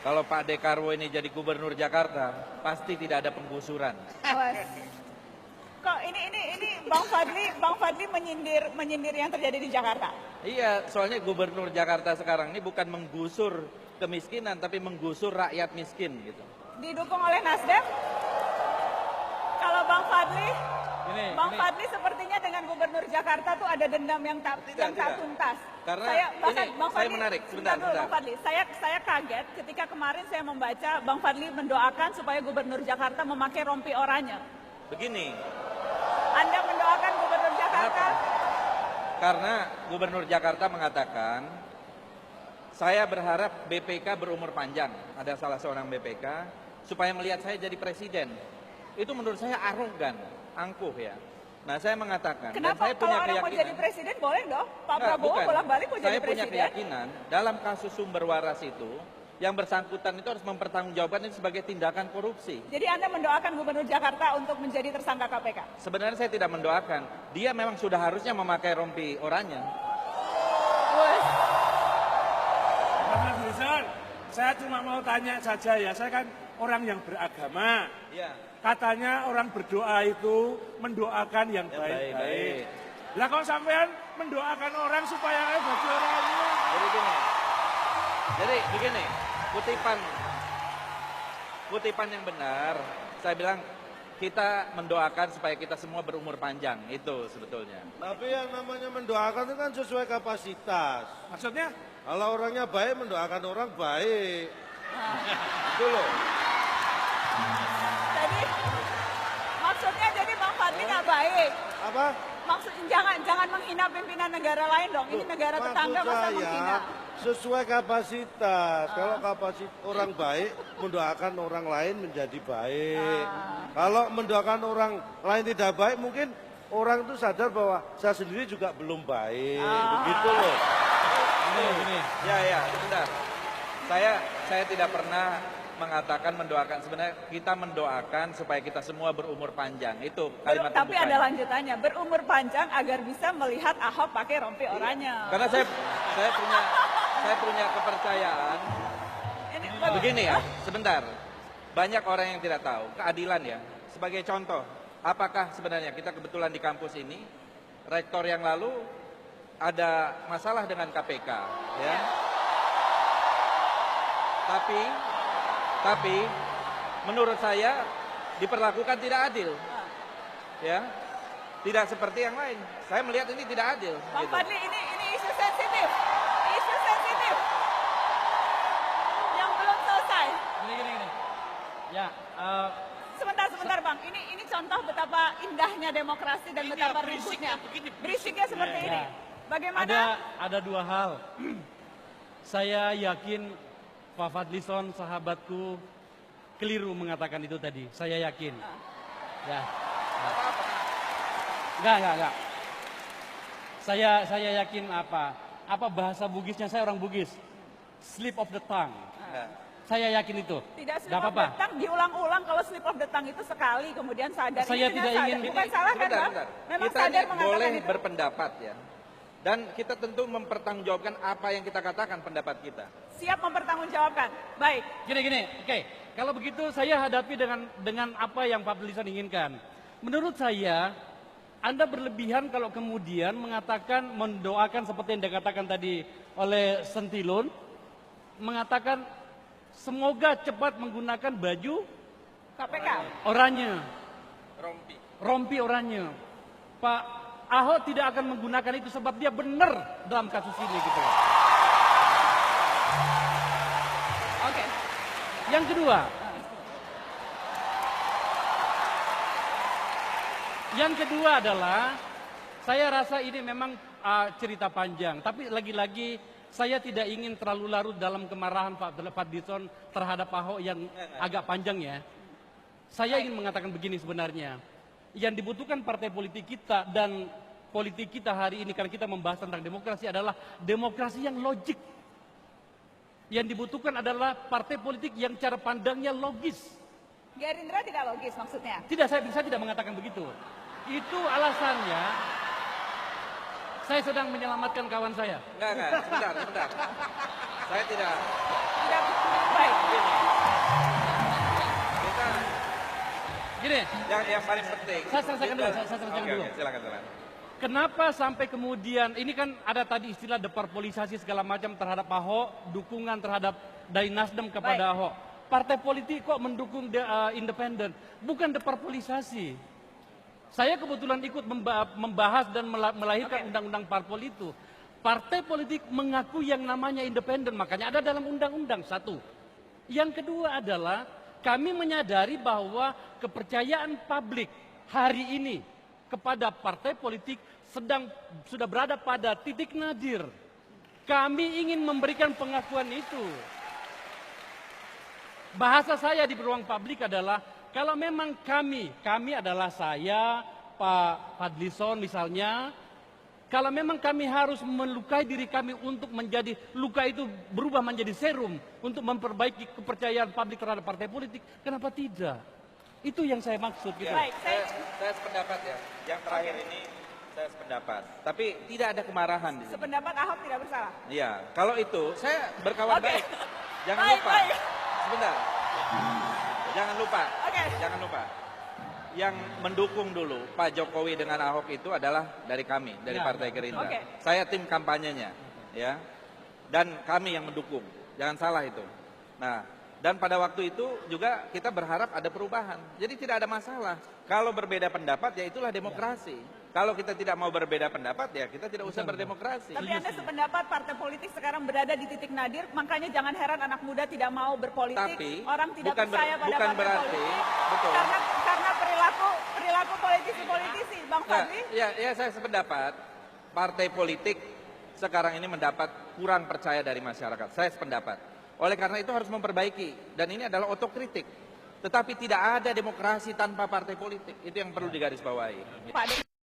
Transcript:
Kalau Pak Dekarwo ini jadi gubernur Jakarta, pasti tidak ada penggusuran. Awas. Kok ini Bang Fadli menyindir yang terjadi di Jakarta. Iya, soalnya gubernur Jakarta sekarang ini bukan menggusur kemiskinan, tapi menggusur rakyat miskin gitu. Didukung oleh Nasdem. Kalau Bang Fadli Fadli sepertinya dengan gubernur Jakarta tuh ada dendam yang tak tuntas. Karena Bang menarik, sebentar. Bang Fadli, saya kaget ketika kemarin saya membaca Bang Fadli mendoakan supaya gubernur Jakarta memakai rompi oranye. Begini. Anda mendoakan gubernur Jakarta? Kenapa? Karena gubernur Jakarta mengatakan, saya berharap BPK berumur panjang. Ada salah seorang BPK supaya melihat saya jadi presiden. Itu menurut saya arogan, angkuh ya. Nah, saya mengatakan, kenapa? Dan saya punya kalau orang mau jadi presiden boleh dong. Pak Prabowo bolak-balik mau jadi presiden. Saya punya keyakinan dalam kasus sumber waras itu, yang bersangkutan itu harus mempertanggungjawabkan itu sebagai tindakan korupsi. Jadi Anda mendoakan gubernur Jakarta untuk menjadi tersangka KPK? Sebenarnya saya tidak mendoakan. Dia memang sudah harusnya memakai rompi oranye. Mas Rizal, saya cuma mau tanya saja ya. Saya kan orang yang beragama. Iya. Katanya orang berdoa itu mendoakan yang baik-baik. Lah kalau sampean mendoakan orang supaya baju orangnya. Jadi begini, kutipan yang benar, saya bilang kita mendoakan supaya kita semua berumur panjang, itu sebetulnya. Tapi yang namanya mendoakan itu kan sesuai kapasitas. Maksudnya? Kalau orangnya baik, mendoakan orang baik. Itu loh. Jadi Bang Fadli nggak baik. Apa? Maksudnya jangan menghina pimpinan negara lain dong. Ini negara tetangga masa menghina. Sesuai kapasitas. Kalau kapasitas orang baik, mendoakan orang lain menjadi baik. Kalau mendoakan orang lain tidak baik, mungkin orang itu sadar bahwa saya sendiri juga belum baik. Begitu loh. Ini. Ya, sebentar. Saya tidak pernah mengatakan mendoakan. Sebenarnya kita mendoakan supaya kita semua berumur panjang. Itu kalimat tapi ada lanjutannya, berumur panjang agar bisa melihat Ahok pakai rompi oranye. Karena saya punya kepercayaan. Begini ya, sebentar. Banyak orang yang tidak tahu keadilan ya. Sebagai contoh, apakah sebenarnya kita kebetulan di kampus ini rektor yang lalu ada masalah dengan KPK ya. Tapi menurut saya diperlakukan tidak adil, ya, tidak seperti yang lain. Saya melihat ini tidak adil. Bang Fadli, ini isu sensitif, yang belum selesai. Gini. Ya. Sebentar Bang, ini contoh betapa indahnya demokrasi dan betapa ributnya. Berisiknya seperti ini. Bagaimana? Ada dua hal. Saya yakin Pak Fadlison sahabatku keliru mengatakan itu tadi. Saya yakin. Ya. Enggak. Saya yakin apa bahasa Bugisnya, saya orang Bugis. Slip of the tongue. Saya yakin itu. Tidak slip of the tongue, diulang-ulang. Kalau slip of the tongue itu sekali kemudian sadar. Saya tidak ingin. Bukan salah kan Bang? Memang kita sadar ini boleh berpendapat ya. Dan kita tentu mempertanggungjawabkan apa yang kita katakan pendapat kita. Siap mempertanggungjawabkan. Baik. Gini. Oke. Kalau begitu saya hadapi dengan apa yang Pak Fadlison inginkan. Menurut saya, Anda berlebihan kalau kemudian mengatakan, mendoakan seperti yang dikatakan tadi oleh Sentilun, mengatakan semoga cepat menggunakan baju KPK. Oranye. Rompi oranye. Pak Ahok tidak akan menggunakan itu sebab dia benar dalam kasus ini gitu. Oke. Yang kedua adalah saya rasa ini memang cerita panjang, tapi lagi-lagi saya tidak ingin terlalu larut dalam kemarahan Pak Fadlison terhadap Ahok yang agak panjang ya. Saya ingin mengatakan begini sebenarnya. Yang dibutuhkan partai politik kita dan politik kita hari ini, karena kita membahas tentang demokrasi, adalah demokrasi yang logik. Yang dibutuhkan adalah partai politik yang cara pandangnya logis. Gerindra tidak logis maksudnya? Tidak, saya tidak mengatakan begitu. Itu alasannya saya sedang menyelamatkan kawan saya. Enggak, sebentar. Saya tidak. Tidak baik. Begini. Kita Gini, yang paling penting. Saya selesaikan dulu, saya selesaikan Oke, dulu. oke, silakan. kenapa sampai kemudian, ini kan ada tadi istilah deparpolisasi segala macam terhadap Ahok, dukungan terhadap dari Nasdem kepada Baik. Ahok. Partai politik kok mendukung independen? Bukan deparpolisasi. Saya kebetulan ikut membahas dan melahirkan undang-undang parpol itu. Partai politik mengaku yang namanya independen, makanya ada dalam undang-undang, satu. Yang kedua adalah kami menyadari bahwa kepercayaan publik hari ini kepada partai politik sudah berada pada titik nadir. Kami ingin memberikan pengakuan itu. Bahasa saya di ruang publik adalah kalau memang kami adalah saya, Pak Fadlison misalnya, kalau memang kami harus melukai diri kami untuk menjadi luka itu berubah menjadi serum untuk memperbaiki kepercayaan publik terhadap partai politik, kenapa tidak? Itu yang saya maksud gitu. Baik, Saya sependapat ya. Yang terakhir ini saya sependapat. Tapi tidak ada kemarahan di sini. sependapat Ahok tidak bersalah. Iya, kalau itu saya berkawan Oke. baik. Jangan Baik, lupa. baik. Sebentar. Jangan lupa. Oke. Jangan lupa. Yang mendukung dulu Pak Jokowi dengan Ahok itu adalah dari kami, dari Ya. Partai Gerindra. Oke. Saya tim kampanyenya, ya. Dan kami yang mendukung. Jangan salah itu. Nah, dan pada waktu itu juga kita berharap ada perubahan. Jadi tidak ada masalah. Kalau berbeda pendapat ya itulah demokrasi. Kalau kita tidak mau berbeda pendapat ya kita tidak usah berdemokrasi. Tapi Anda sependapat partai politik sekarang berada di titik nadir, makanya jangan heran anak muda tidak mau berpolitik, Tapi, orang tidak bukan percaya pada bukan partai berarti, politik, betul. karena perilaku politisi-politisi, Bang Nah, Fadli. ya saya sependapat. Partai politik sekarang ini mendapat kurang percaya dari masyarakat. Saya sependapat. Oleh karena itu harus memperbaiki. Dan ini adalah otokritik. Tetapi tidak ada demokrasi tanpa partai politik. Itu yang perlu digarisbawahi. Pak